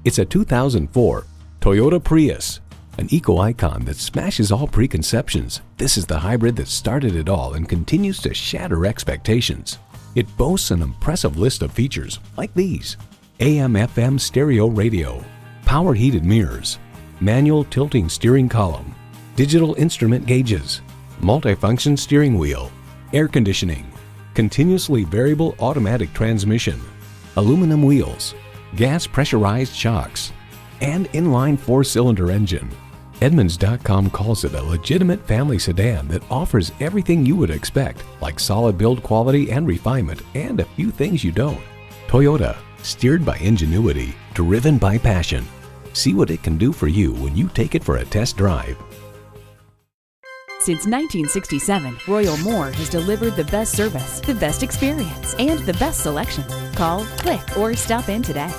It's a 2004 Toyota Prius, an eco-icon that smashes all preconceptions. This is the hybrid that started it all and continues to shatter expectations. It boasts an impressive list of features like these: AM/FM stereo radio, power heated mirrors, manual tilting steering column, digital instrument gauges, multifunction steering wheel, air conditioning, continuously variable automatic transmission, aluminum wheels, gas pressurized shocks, and inline 4-cylinder engine. Edmunds.com calls it a legitimate family sedan that offers everything you would expect, like solid build quality and refinement, and a few things you don't. Toyota, steered by ingenuity, driven by passion. See what it can do for you when you take it for a test drive. Since 1967, Royal Moore has delivered the best service, the best experience, and the best selection. Call, click, or stop in today.